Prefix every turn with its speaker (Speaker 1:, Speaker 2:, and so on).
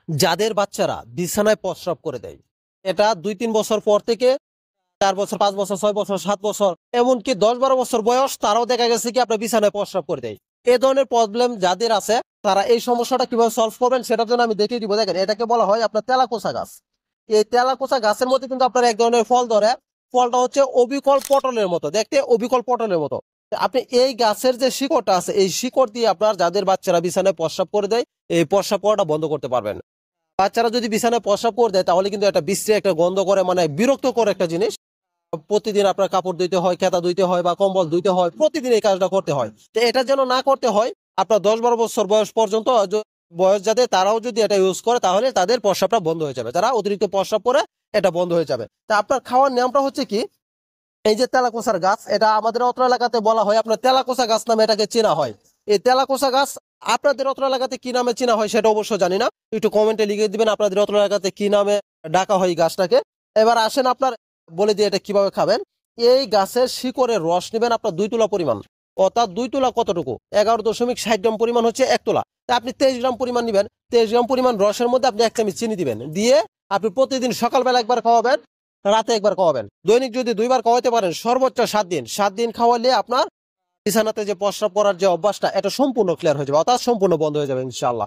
Speaker 1: যাদের বাচ্চারা বিছানায় প্রস্রাব করে দেয়, এটা 2-3 বছর পর থেকে 4 বছর, 5 বছর, 6 বছর, 7 বছর, এমনকি 10-12 বছর বয়স, তারাও দেখা গেছে কি আপনার বিছানায় প্রস্রাব করে দেয়। এই ধরনের প্রবলেম যাদের আছে তারা এই সমস্যাটা কিভাবে সলভ করবেন সেটার জন্য আমি দেখিয়ে দিব। দেখেন, এটাকে বলা হয় আপনার তেলাকোষা গাছ। এই তেলাকোষা গাছের মধ্যে কিন্তু আপনার এক ধরনের ফল ধরে। ফলটা হচ্ছে অবিকল পটলের মতো দেখতে, অবিকল পটলের মতো। আপনি এই গাছের যে শিকড়টা আছে, এই শিকড় দিয়ে আপনার যাদের বাচ্চারা বিছানায় প্রস্রাব করে দেয়, এই প্রস্রাব করাটা বন্ধ করতে পারবেন। বাচ্চারা যদি বিছানায় প্রস্রাব করে দেয় তাহলে কিন্তু একটা বিশ্রী একটা গন্ধ করে, মানে বিরক্তকর একটা জিনিস। প্রতিদিন আপনার কাপড় ধুইতে হয়, খেতা ধুইতে হয় বা কম্বল ধুইতে হয়, প্রতিদিন এই কাজটা করতে হয়। তো এটা যেন না করতে হয়, আপনার 10-12 বছর বয়স পর্যন্ত বয়স যাদের, তারাও যদি এটা ইউজ করে তাহলে তাদের প্রস্রাবটা বন্ধ হয়ে যাবে। তারা অতিরিক্ত প্রস্রাব করে এটা বন্ধ হয়ে যাবে। তা আপনার খাওয়ার নিয়মটা হচ্ছে কি, এই যে তেলাকোষার গাছ, এটা আমাদের অত্র এলাকাতে বলা হয় আপনার তেলাকোষা গাছ নামে এটাকে চেনা হয়। এই তেলাকোষা গাছ আপনাদের অত্র এলাকাতে কি নামে চেনা হয় সেটা অবশ্য জানি না, একটু কমেন্টে লিখে দিবেন আপনাদের অত্র এলাকাতে কি নামে ডাকা হয় এই গাছটাকে। এবার আসেন আপনার বলে দিয়ে এটা কিভাবে খাবেন। এই গাছের শিকড়ের রস নেবেন আপনার 2 তুলা পরিমাণ, অর্থাৎ 2 তুলা কতটুকু, 11.60 গ্রাম পরিমাণ হচ্ছে 1 তুলা। তা আপনি 23 গ্রাম পরিমাণ নেবেন। 23 গ্রাম পরিমাণ রসের মধ্যে আপনি 1 চামচ চিনি দিবেন, দিয়ে আপনি প্রতিদিন সকালবেলা একবার খাওয়াবেন, রাতে একবার খাওয়াবেন। দৈনিক যদি 2 বার খাওয়াতে পারেন, সর্বোচ্চ 7 দিন, 7 দিন খাওয়ালে আপনার বিছানাতে যে প্রস্রাব করার যে অভ্যাসটা, এটা সম্পূর্ণ ক্লিয়ার হয়ে যাবে, অর্থাৎ সম্পূর্ণ বন্ধ হয়ে যাবে ইনশাআল্লাহ।